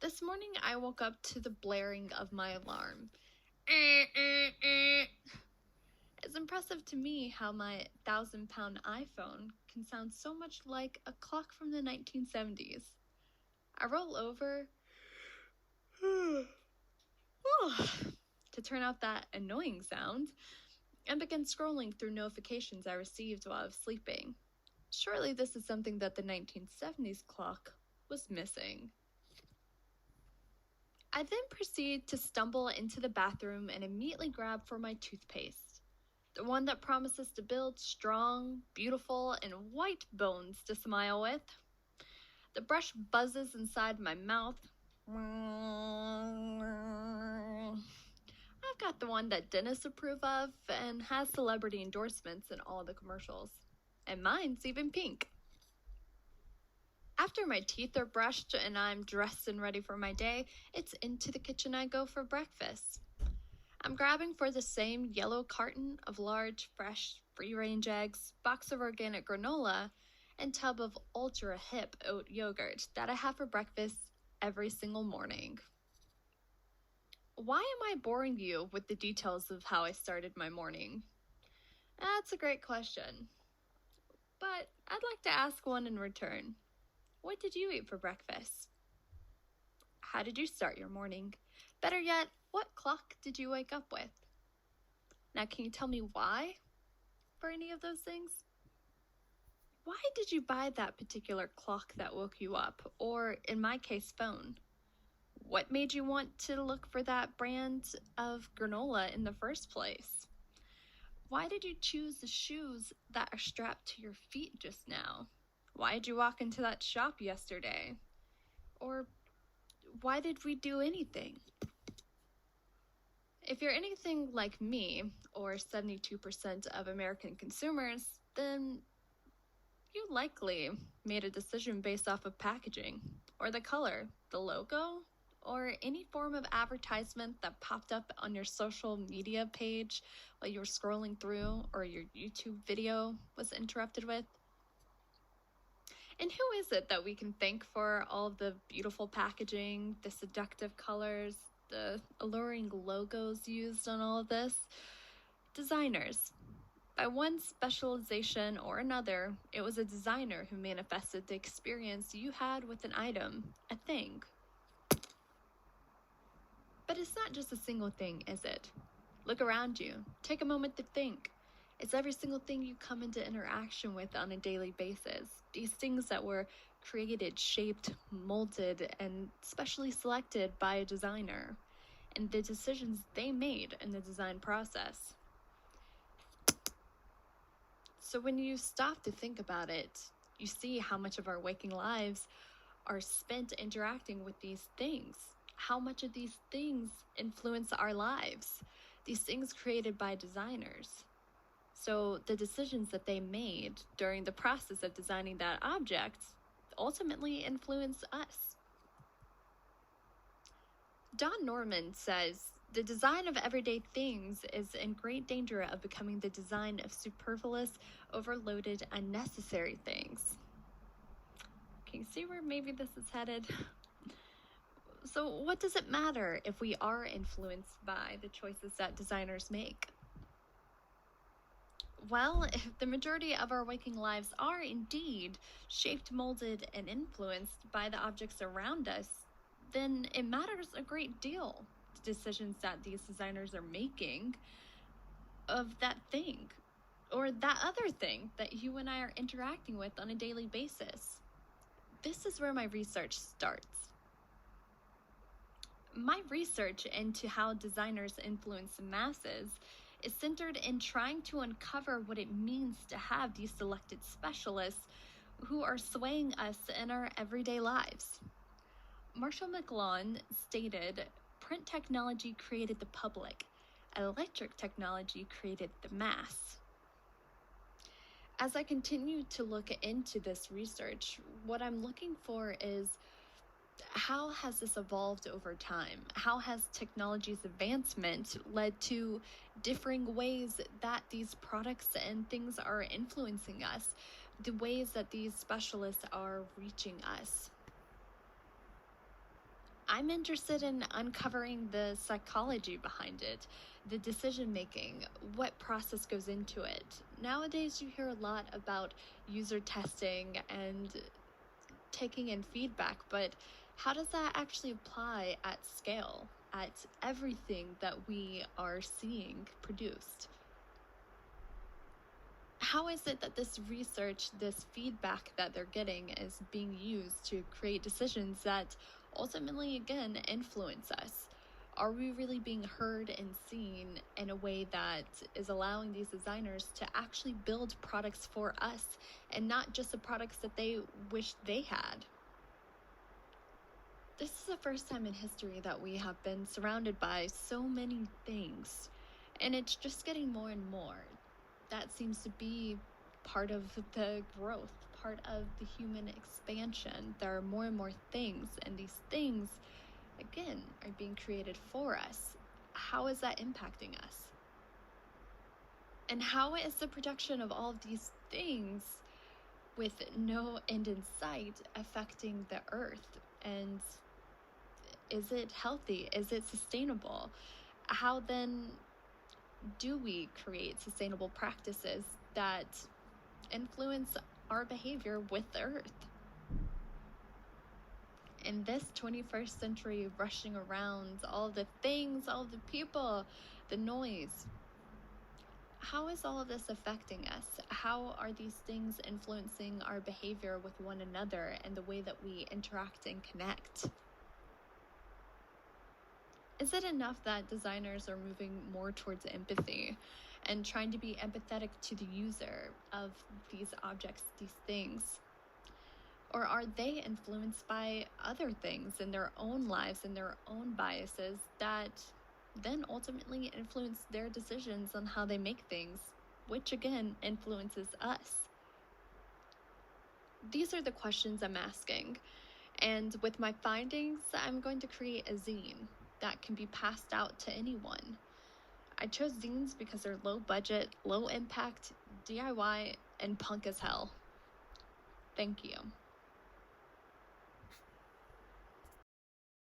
This morning I woke up to the blaring of my alarm. It's impressive to me how my 1,000-pound iPhone can sound so much like a clock from the 1970s. I roll over to turn out that annoying sound and begin scrolling through notifications I received while I was sleeping. Surely this is something that the 1970s clock was missing. I then proceed to stumble into the bathroom and immediately grab for my toothpaste. The one that promises to build strong, beautiful, and white bones to smile with. The brush buzzes inside my mouth. I've got the one that dentists approve of and has celebrity endorsements in all the commercials. And mine's even pink. After my teeth are brushed and I'm dressed and ready for my day, it's into the kitchen I go for breakfast. I'm grabbing for the same yellow carton of large, fresh, free-range eggs, box of organic granola, and tub of ultra-hip oat yogurt that I have for breakfast every single morning. Why am I boring you with the details of how I started my morning? That's a great question. But I'd like to ask one in return. What did you eat for breakfast? How did you start your morning? Better yet, what clock did you wake up with? Now, can you tell me why for any of those things? Why did you buy that particular clock that woke you up, or in my case, phone? What made you want to look for that brand of granola in the first place? Why did you choose the shoes that are strapped to your feet just now? Why did you walk into that shop yesterday? Or why did we do anything? If you're anything like me, or 72% of American consumers, then you likely made a decision based off of packaging, or the color, the logo, or any form of advertisement that popped up on your social media page while you were scrolling through, or your YouTube video was interrupted with. And who is it that we can thank for all of the beautiful packaging, the seductive colors, the alluring logos used on all of this? Designers. By one specialization or another, it was a designer who manifested the experience you had with an item, a thing. But it's not just a single thing, is it? Look around you. Take a moment to think. It's every single thing you come into interaction with on a daily basis. These things that were created, shaped, molded, and specially selected by a designer, and the decisions they made in the design process. So when you stop to think about it, you see how much of our waking lives are spent interacting with these things. How much of these things influence our lives. These things created by designers. So the decisions that they made during the process of designing that object ultimately influence us. Don Norman says, "The design of everyday things is in great danger of becoming the design of superfluous, overloaded, unnecessary things." Can you see where maybe this is headed? So what does it matter if we are influenced by the choices that designers make? Well, if the majority of our waking lives are indeed shaped, molded, and influenced by the objects around us, then it matters a great deal, the decisions that these designers are making of that thing, or that other thing that you and I are interacting with on a daily basis. This is where my research starts. My research into how designers influence the masses is centered in trying to uncover what it means to have these selected specialists who are swaying us in our everyday lives. Marshall McLuhan stated, "Print technology created the public. Electric technology created the mass." As I continue to look into this research, what I'm looking for is, how has this evolved over time? How has technology's advancement led to differing ways that these products and things are influencing us, the ways that these specialists are reaching us? I'm interested in uncovering the psychology behind it, the decision making, what process goes into it. Nowadays, you hear a lot about user testing and taking in feedback, but how does that actually apply at scale, at everything that we are seeing produced? How is it that this research, this feedback that they're getting, is being used to create decisions that ultimately, again, influence us? Are we really being heard and seen in a way that is allowing these designers to actually build products for us and not just the products that they wish they had? This is the first time in history that we have been surrounded by so many things, and it's just getting more and more. That seems to be part of the growth, part of the human expansion. There are more and more things, and these things, again, are being created for us. How is that impacting us? And how is the production of all of these things with no end in sight affecting the earth? And is it healthy? Is it sustainable? How then do we create sustainable practices that influence our behavior with the earth? In this 21st century, rushing around, all the things, all the people, the noise, how is all of this affecting us? How are these things influencing our behavior with one another and the way that we interact and connect? Is it enough that designers are moving more towards empathy and trying to be empathetic to the user of these objects, these things? Or are they influenced by other things in their own lives and their own biases that then ultimately influence their decisions on how they make things, which again influences us? These are the questions I'm asking. And with my findings, I'm going to create a zine that can be passed out to anyone. I chose zines because they're low budget, low impact, DIY, and punk as hell. Thank you.